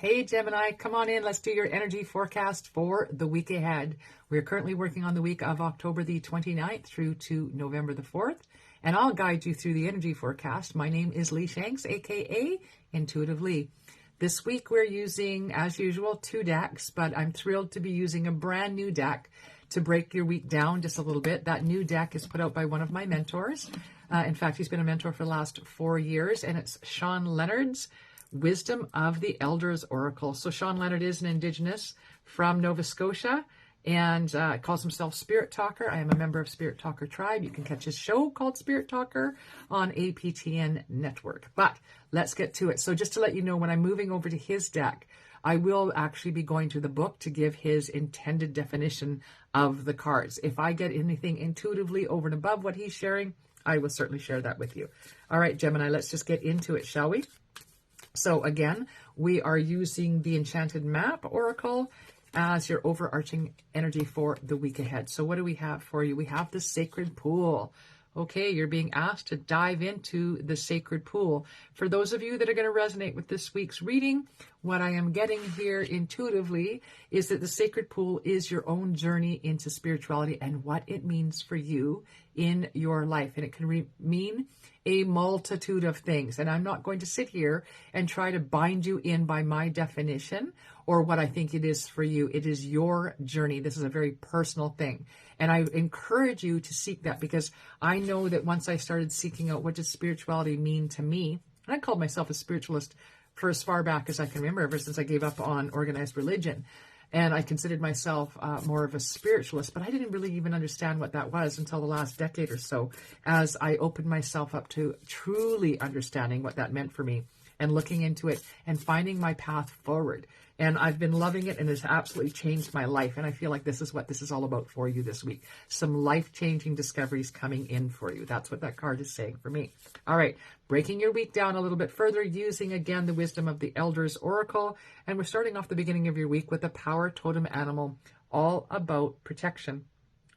Hey Gemini, come on in. Let's do your energy forecast for the week ahead. We're currently working on the week of October the 29th through to November the 4th, and I'll guide you through the energy forecast. My name is Lee Shanks, aka Intuitive Lee. This week we're using, as usual, 2 decks, but I'm thrilled to be using a brand new deck to break your week down just a little bit. That new deck is put out by one of my mentors. In fact, he's been a mentor for the last 4 years, and it's Sean Leonard's Wisdom of the Elders Oracle. So Sean Leonard is an Indigenous from Nova Scotia and calls himself Spirit Talker. I am a member of Spirit Talker Tribe. You can catch his show called Spirit Talker on APTN Network. But let's get to it. So just to let you know, when I'm moving over to his deck, I will actually be going to the book to give his intended definition of the cards. If I get anything intuitively over and above what he's sharing, I will certainly share that with you. All right, Gemini, let's just get into it, shall we? So again, we are using the Enchanted Map Oracle as your overarching energy for the week ahead. So what do we have for you? We have the Sacred Pool. Okay, you're being asked to dive into the Sacred Pool. For those of you that are going to resonate with this week's reading, what I am getting here intuitively is that the Sacred Pool is your own journey into spirituality and what it means for you in your life. And it can mean a multitude of things. And I'm not going to sit here and try to bind you in by my definition or what I think it is for you. It is your journey. This is a very personal thing. And I encourage you to seek that, because I know that once I started seeking out what does spirituality mean to me, and I called myself a spiritualist for as far back as I can remember, ever since I gave up on organized religion. And I considered myself more of a spiritualist, but I didn't really even understand what that was until the last decade or so, as I opened myself up to truly understanding what that meant for me and looking into it and finding my path forward. And I've been loving it, and it's absolutely changed my life. And I feel like this is what this is all about for you this week. Some life-changing discoveries coming in for you. That's what that card is saying for me. All right, breaking your week down a little bit further, using again the Wisdom of the Elders Oracle. And we're starting off the beginning of your week with a power totem animal, all about protection,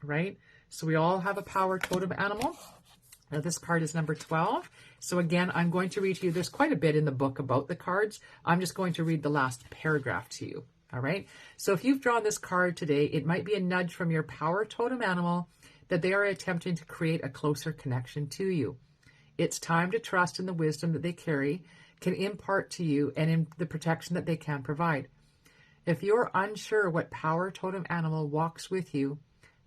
right? So we all have a power totem animal. Now this card is number 12. So again, I'm going to read to you. There's quite a bit in the book about the cards. I'm just going to read the last paragraph to you. All right. So if you've drawn this card today, it might be a nudge from your power totem animal that they are attempting to create a closer connection to you. It's time to trust in the wisdom that they carry, can impart to you, and in the protection that they can provide. If you're unsure what power totem animal walks with you,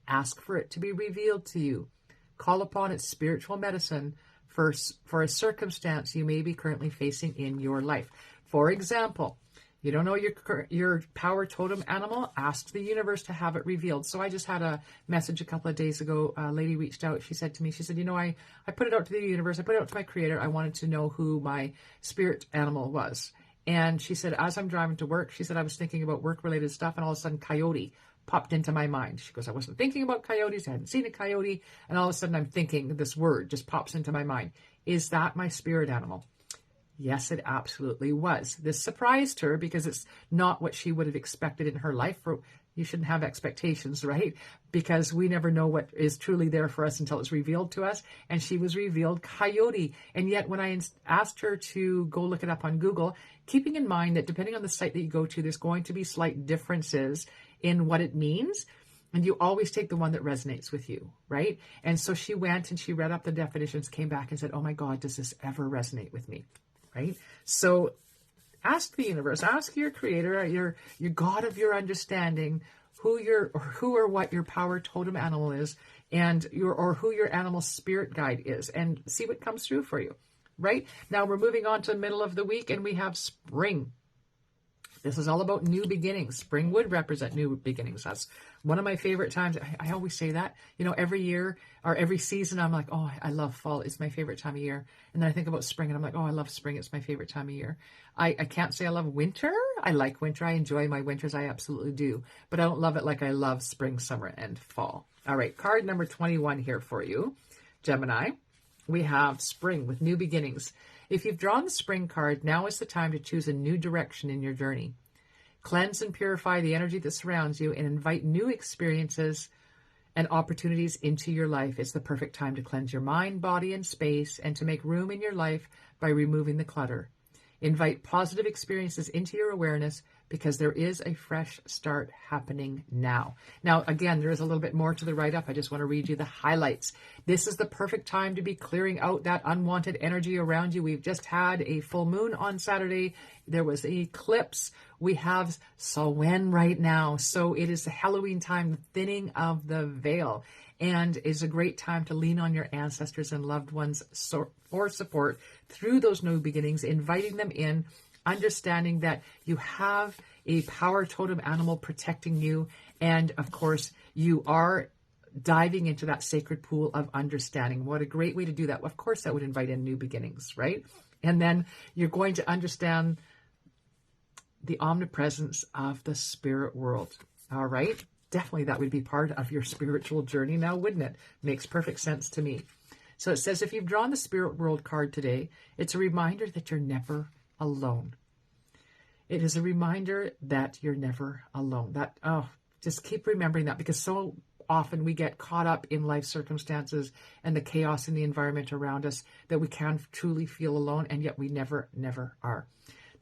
ask for it to be revealed to you. Call upon its spiritual medicine for a circumstance you may be currently facing in your life. For example, you don't know your power totem animal, ask the universe to have it revealed. So I just had a message a couple of days ago. A lady reached out. She said to me, she said, I put it out to the universe. I put it out to my creator. I wanted to know who my spirit animal was. And she said, as I'm driving to work, she said, I was thinking about work-related stuff, and all of a sudden, coyote popped into my mind. She goes, I wasn't thinking about coyotes. I hadn't seen a coyote. And all of a sudden I'm thinking this word just pops into my mind. Is that my spirit animal? Yes, it absolutely was. This surprised her because it's not what she would have expected in her life. You shouldn't have expectations, right? Because we never know what is truly there for us until it's revealed to us. And she was revealed coyote. And yet when I asked her to go look it up on Google, keeping in mind that depending on the site that you go to, there's going to be slight differences in what it means. And you always take the one that resonates with you, right? And so she went and she read up the definitions, came back and said, oh my God, does this ever resonate with me, right? So ask the universe, ask your creator, your God of your understanding, who or what your power totem animal is, and who your animal spirit guide is, and see what comes through for you, right? Now we're moving on to the middle of the week, and we have spring. This is all about new beginnings. Spring would represent new beginnings. That's one of my favorite times. I always say that, every year or every season, I'm like, oh, I love fall. It's my favorite time of year. And then I think about spring and I'm like, oh, I love spring. It's my favorite time of year. I can't say I love winter. I like winter. I enjoy my winters. I absolutely do. But I don't love it like I love spring, summer, and fall. All right. Card number 21 here for you, Gemini. We have spring with new beginnings. If you've drawn the spring card, now is the time to choose a new direction in your journey. Cleanse and purify the energy that surrounds you and invite new experiences and opportunities into your life. It's the perfect time to cleanse your mind, body, and space, and to make room in your life by removing the clutter. Invite positive experiences into your awareness because there is a fresh start happening now. Now, again, there is a little bit more to the write-up. I just want to read you the highlights. This is the perfect time to be clearing out that unwanted energy around you. We've just had a full moon on Saturday. There was an eclipse. We have Samhain right now. So it is the Halloween time, the thinning of the veil. And it's a great time to lean on your ancestors and loved ones for support through those new beginnings, inviting them in, understanding that you have a power totem animal protecting you. And of course, you are diving into that sacred pool of understanding. What a great way to do that. Of course, that would invite in new beginnings, right? And then you're going to understand the omnipresence of the spirit world. All right. Definitely that would be part of your spiritual journey now, wouldn't it? Makes perfect sense to me. So it says, if you've drawn the spirit world card today, it's a reminder that you're never alone. It is a reminder that you're never alone. Just keep remembering that, because so often we get caught up in life circumstances and the chaos in the environment around us that we can truly feel alone, and yet we never, never are.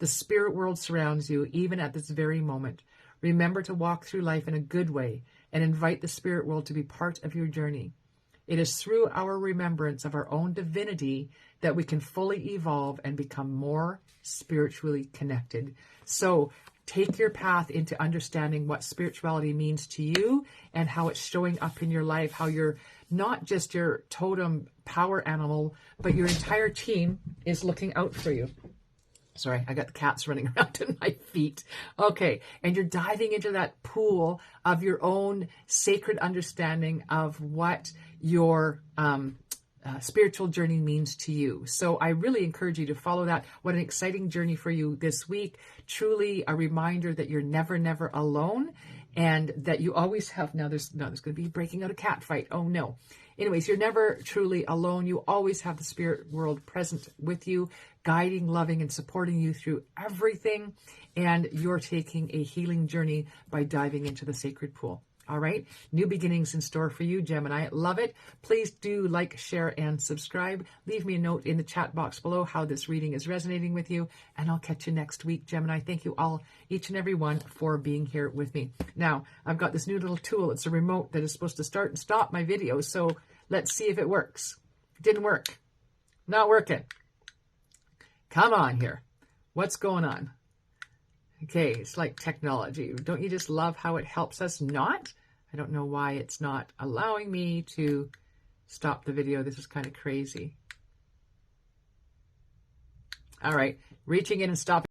The spirit world surrounds you, even at this very moment. Remember to walk through life in a good way and invite the spirit world to be part of your journey. It is through our remembrance of our own divinity that we can fully evolve and become more spiritually connected. So take your path into understanding what spirituality means to you and how it's showing up in your life, how you're not just your totem power animal, but your entire team is looking out for you. Sorry, I got the cats running around at my feet. Okay, and you're diving into that pool of your own sacred understanding of what your spiritual journey means to you. So I really encourage you to follow that. What an exciting journey for you this week. Truly a reminder that you're never, never alone, and that you always have, there's going to be breaking out a cat fight. Oh no. Anyways, you're never truly alone. You always have the spirit world present with you, guiding, loving, and supporting you through everything. And you're taking a healing journey by diving into the sacred pool. All right. New beginnings in store for you, Gemini. Love it. Please do like, share, and subscribe. Leave me a note in the chat box below how this reading is resonating with you. And I'll catch you next week, Gemini. Thank you all, each and every one, for being here with me. Now, I've got this new little tool. It's a remote that is supposed to start and stop my videos. So let's see if it works. Didn't work. Not working. Come on here. What's going on? Okay, it's like technology. Don't you just love how it helps us not? I don't know why it's not allowing me to stop the video. This is kind of crazy. All right, reaching in and stopping.